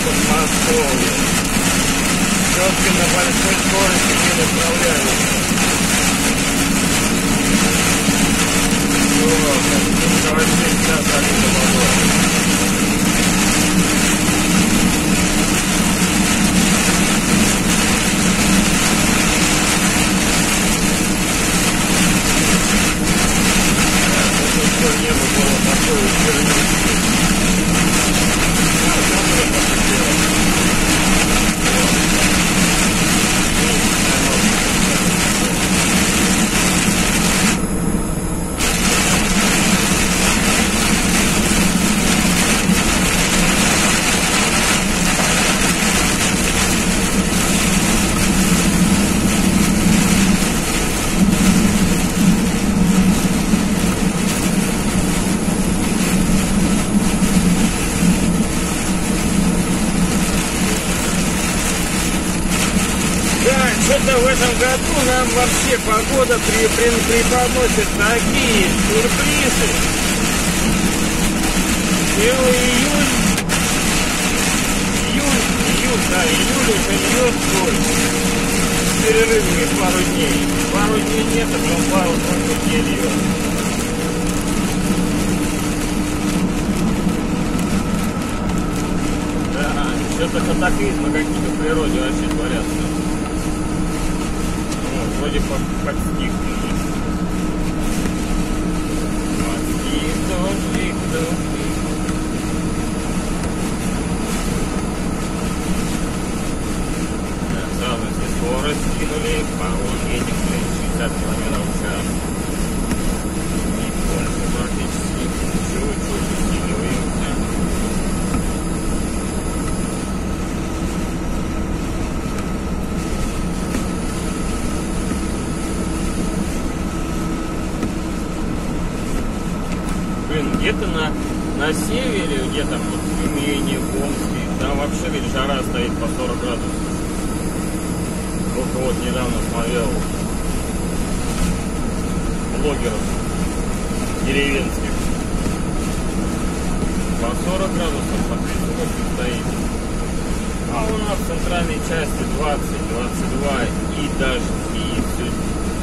Подмосковье. Четко на большой скорости не направляют. Вообще вся залита водой. Небо было такое черненькое. Что-то в этом году нам вообще погода преподносит такие сюрпризы. Июль уже льет дождь. С перерывами пару дней. Пару дней нет, а потом пару дней льет. Да, что-то катаклизмы какие-то в природе вообще творятся. Вроде подстиг. Дождик. Сразу все скорость скинули, вон едем 60 км в час. И больше практически. Чуть-чуть усиливаемся. Где-то на севере, где-то вот в Тюмени, в Омске, там вообще ведь жара стоит по 40 градусов. Только вот недавно смотрел блогеров деревенских. По 40 градусов, по 38 стоит. А у нас в центральной части 20-22 и дожди.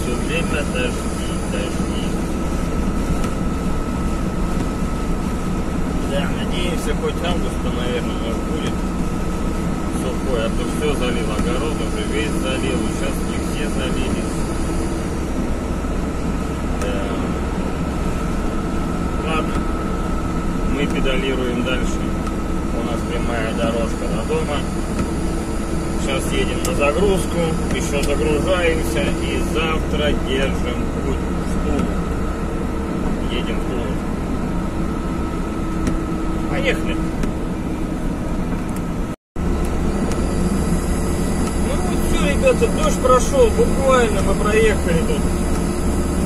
Все время дожди. Да, надеемся, хоть августа, наверное, может будет сухой, а то все залил, огород уже весь залил, сейчас не все залились. Да. Ладно, мы педалируем дальше. У нас прямая дорожка до дома. Сейчас едем на загрузку, еще загружаемся и завтра держим путь в Тулу. Едем в Тулу. Поехали. Ну вот все, ребята, дождь прошел, буквально мы проехали тут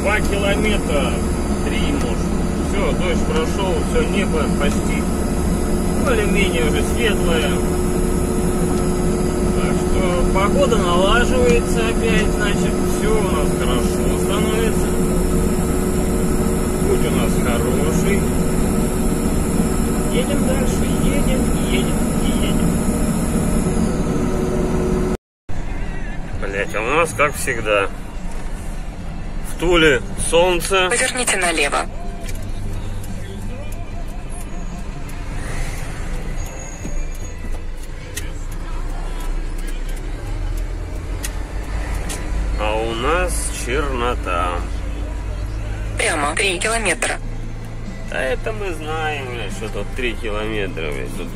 2 километра, 3 может. Все, дождь прошел, все, небо почти более-менее уже светлое. Так что погода налаживается опять, значит, все у нас хорошо становится. Путь у нас хороший. Едем дальше, едем. Блять, а у нас как всегда. В Туле солнце. Поверните налево. А у нас чернота. Прямо 3 километра. Да это мы знаем, блядь, что тут 3 километра, блядь, тут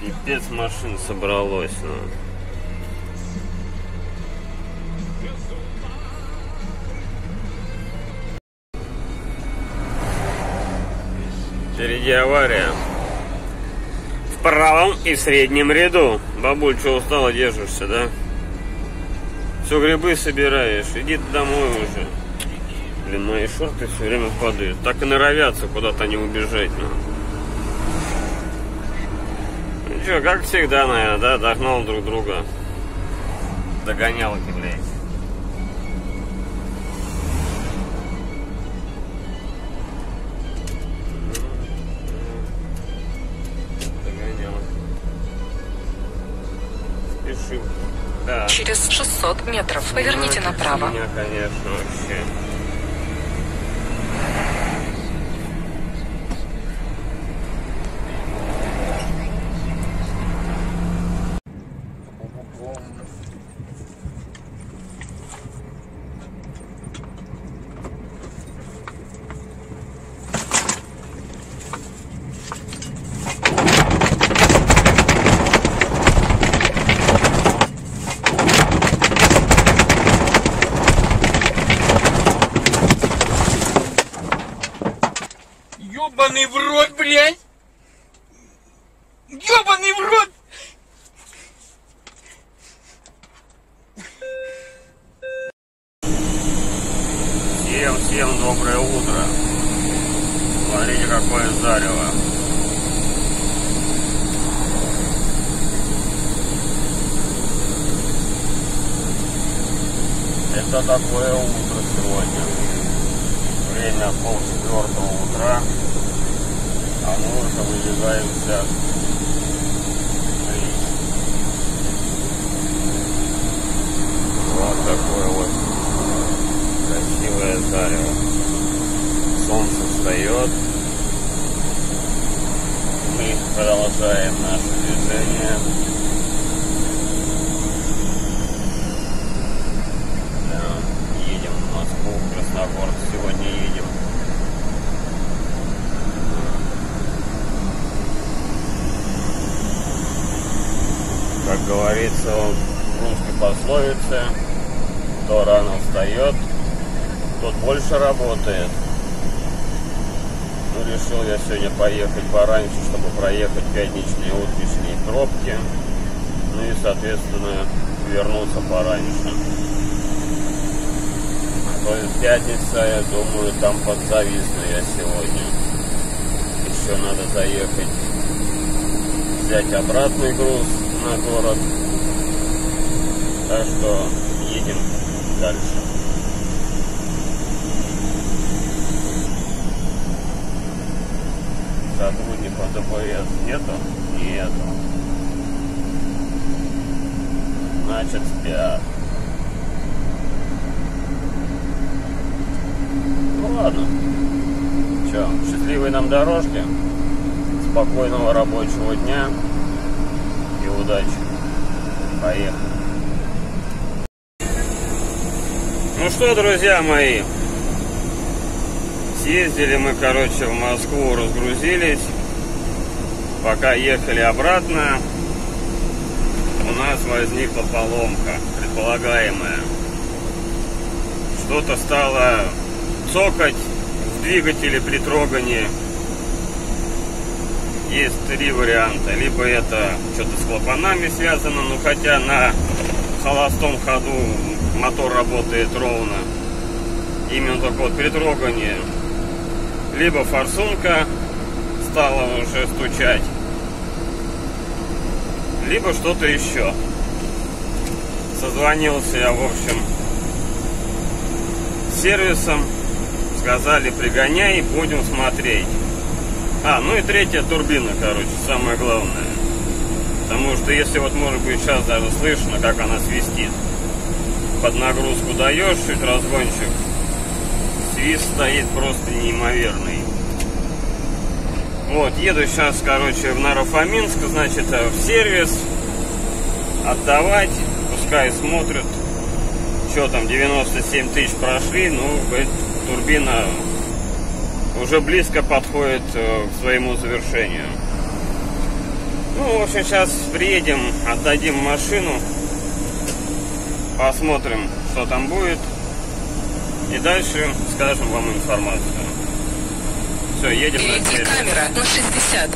пипец машин собралось, ну. Впереди авария. В правом и в среднем ряду. Бабуль, что устала, держишься, да? Все грибы собираешь, иди домой уже. Блин, мои шорты все время падают. Так и норовятся куда-то не убежать. Ну что, как всегда, наверное, да, догнал друг друга. Догонялки, блядь. Догонялки. через 600 метров поверните направо. У меня, конечно, вообще. Ёбаный в рот, блядь! Ёбаный в рот! Всем доброе утро. Смотрите, какое зарево. Это такое утро сегодня. Время 3:30 утра. А мы уже выдвигаемся в рейс. Вот такое вот красивое зарево. Солнце встает. Мы продолжаем наше движение. Да, едем в Москву, в Красногорск сегодня едем. Как говорится в русской пословице, кто рано встает, тот больше работает. Ну, решил я сегодня поехать пораньше, чтобы проехать пятничные утренние пробки. Ну и, соответственно, вернуться пораньше. То есть пятница, я думаю, там подзависну я сегодня. Еще надо заехать, взять обратный груз на город. Так что едем дальше. Сотрудников ДПС нету? Нету. Значит, спят. Ну ладно. Че, счастливой нам дорожки. Спокойного рабочего дня. И удачи. Поехали. Ну что, друзья мои, съездили мы, короче, в Москву, разгрузились. Пока ехали обратно, у нас возникла поломка, предполагаемая. Что-то стало цокать в двигателе при трогании. Есть три варианта. Либо это что-то с клапанами связано, но хотя на холостом ходу мотор работает ровно. Именно только вот при трогании. Либо форсунка стала уже стучать, либо что-то еще. Созвонился я, в общем, с сервисом. Сказали, пригоняй, будем смотреть. Ну и третья турбина, короче, самое главное. Потому что если вот, может быть, сейчас даже слышно, как она свистит. Под нагрузку даешь, чуть разгончик, свист стоит просто неимоверный. Вот, еду сейчас, короче, в Наро-Фоминск, значит, в сервис отдавать, пускай смотрят, что там, 97 тысяч прошли, ну, турбина уже близко подходит к своему завершению. Ну, в общем, сейчас приедем, отдадим машину, посмотрим, что там будет, и дальше скажем вам информацию. Все, едем на Впереди сервис. камера на 60.